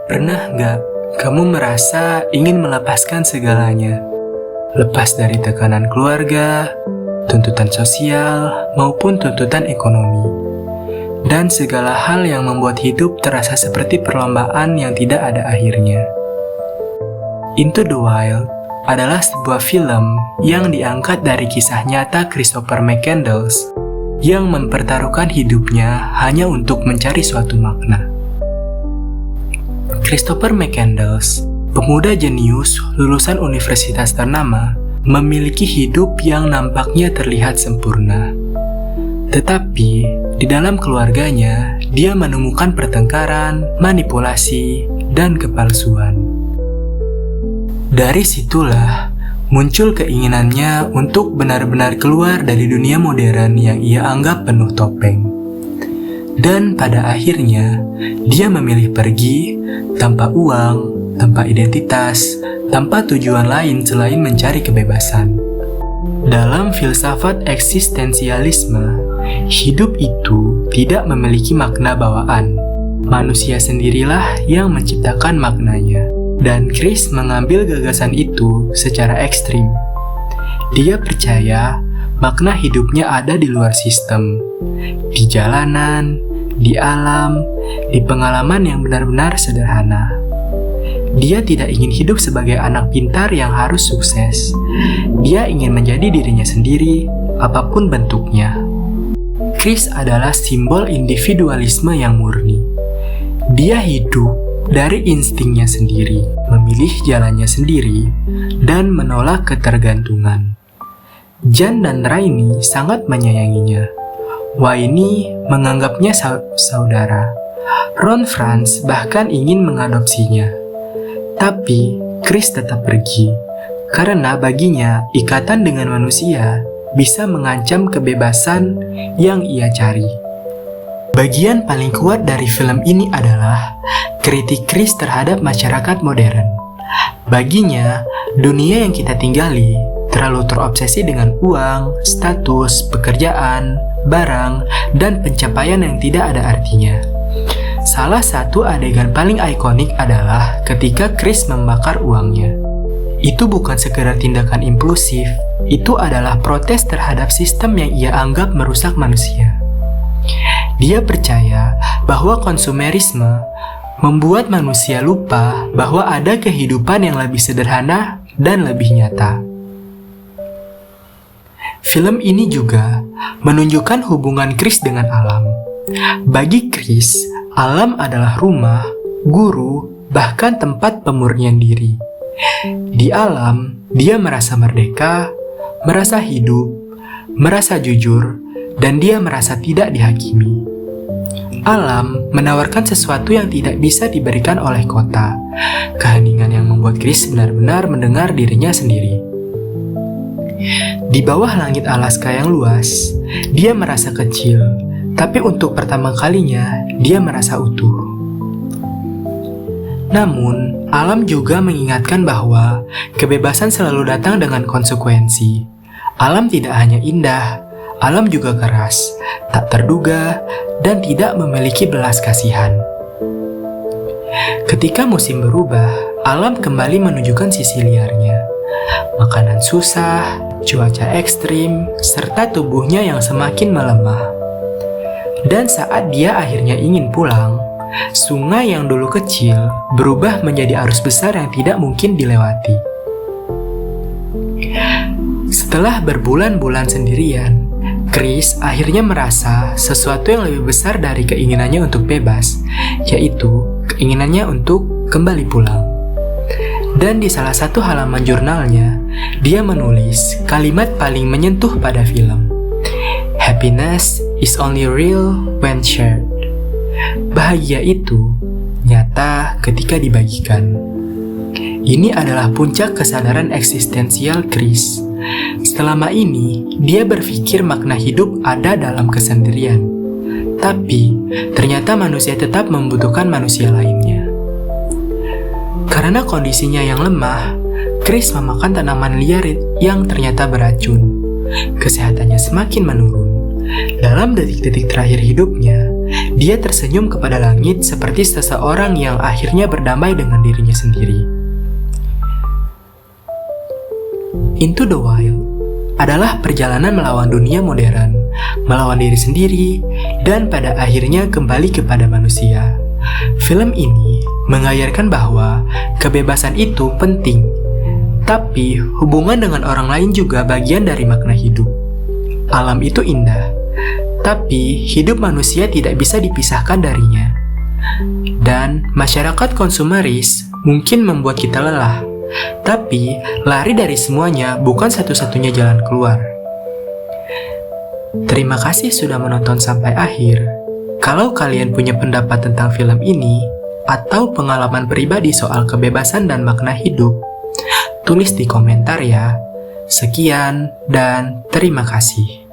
Pernah nggak kamu merasa ingin melepaskan segalanya? Lepas dari tekanan keluarga, tuntutan sosial, maupun tuntutan ekonomi. Dan segala hal yang membuat hidup terasa seperti perlombaan yang tidak ada akhirnya. Into the Wild adalah sebuah film yang diangkat dari kisah nyata Christopher McCandless yang mempertaruhkan hidupnya hanya untuk mencari suatu makna. Christopher McCandless, pemuda jenius lulusan universitas ternama, memiliki hidup yang nampaknya terlihat sempurna. Tetapi, di dalam keluarganya, dia menemukan pertengkaran, manipulasi, dan kepalsuan. Dari situlah, muncul keinginannya untuk benar-benar keluar dari dunia modern yang ia anggap penuh topeng. Dan pada akhirnya, dia memilih pergi tanpa uang, tanpa identitas, tanpa tujuan lain selain mencari kebebasan. Dalam filsafat eksistensialisme, hidup itu tidak memiliki makna bawaan. Manusia sendirilah yang menciptakan maknanya. Dan Chris mengambil gagasan itu secara ekstrim. Dia percaya makna hidupnya ada di luar sistem, di jalanan, di alam, di pengalaman yang benar-benar sederhana. Dia tidak ingin hidup sebagai anak pintar yang harus sukses. Dia ingin menjadi dirinya sendiri, apapun bentuknya. Chris adalah simbol individualisme yang murni. Dia hidup dari instingnya sendiri, memilih jalannya sendiri, dan menolak ketergantungan. Jan dan Rainy sangat menyayanginya. Wayne menganggapnya saudara. Ron Franz bahkan ingin mengadopsinya. Tapi Chris tetap pergi, karena baginya ikatan dengan manusia bisa mengancam kebebasan yang ia cari. Bagian paling kuat dari film ini adalah kritik Chris terhadap masyarakat modern. Baginya, dunia yang kita tinggali terlalu terobsesi dengan uang, status, pekerjaan, barang, dan pencapaian yang tidak ada artinya. Salah satu adegan paling ikonik adalah ketika Chris membakar uangnya. Itu bukan sekedar tindakan impulsif, itu adalah protes terhadap sistem yang ia anggap merusak manusia. Dia percaya bahwa konsumerisme membuat manusia lupa bahwa ada kehidupan yang lebih sederhana dan lebih nyata. Film ini juga menunjukkan hubungan Chris dengan alam. Bagi Chris, alam adalah rumah, guru, bahkan tempat pemurnian diri. Di alam, dia merasa merdeka, merasa hidup, merasa jujur, dan dia merasa tidak dihakimi. Alam menawarkan sesuatu yang tidak bisa diberikan oleh kota, keheningan yang membuat Chris benar-benar mendengar dirinya sendiri. Di bawah langit Alaska yang luas, dia merasa kecil, tapi untuk pertama kalinya, dia merasa utuh. Namun, alam juga mengingatkan bahwa kebebasan selalu datang dengan konsekuensi. Alam tidak hanya indah, alam juga keras, tak terduga, dan tidak memiliki belas kasihan. Ketika musim berubah, alam kembali menunjukkan sisi liarnya. Makanan susah, cuaca ekstrim, serta tubuhnya yang semakin melemah. Dan saat dia akhirnya ingin pulang, sungai yang dulu kecil berubah menjadi arus besar yang tidak mungkin dilewati. Setelah berbulan-bulan sendirian, Chris akhirnya merasa sesuatu yang lebih besar dari keinginannya untuk bebas, yaitu keinginannya untuk kembali pulang. Dan di salah satu halaman jurnalnya, dia menulis kalimat paling menyentuh pada film. Happiness is only real when shared. Bahagia itu nyata ketika dibagikan. Ini adalah puncak kesadaran eksistensial Chris. Selama ini, dia berpikir makna hidup ada dalam kesendirian. Tapi, ternyata manusia tetap membutuhkan manusia lainnya. Karena kondisinya yang lemah, Chris memakan tanaman liar yang ternyata beracun. Kesehatannya semakin menurun. Dalam detik-detik terakhir hidupnya, Dia tersenyum kepada langit seperti seseorang yang akhirnya berdamai dengan dirinya sendiri. Into the Wild adalah perjalanan melawan dunia modern, melawan diri sendiri, dan pada akhirnya kembali kepada manusia. Film ini mengajarkan bahwa kebebasan itu penting, tapi hubungan dengan orang lain juga bagian dari makna hidup. Alam itu indah, tapi hidup manusia tidak bisa dipisahkan darinya. Dan masyarakat konsumeris mungkin membuat kita lelah, tapi lari dari semuanya bukan satu-satunya jalan keluar. Terima kasih sudah menonton sampai akhir. Kalau kalian punya pendapat tentang film ini, atau pengalaman pribadi soal kebebasan dan makna hidup, tulis di komentar ya. Sekian dan terima kasih.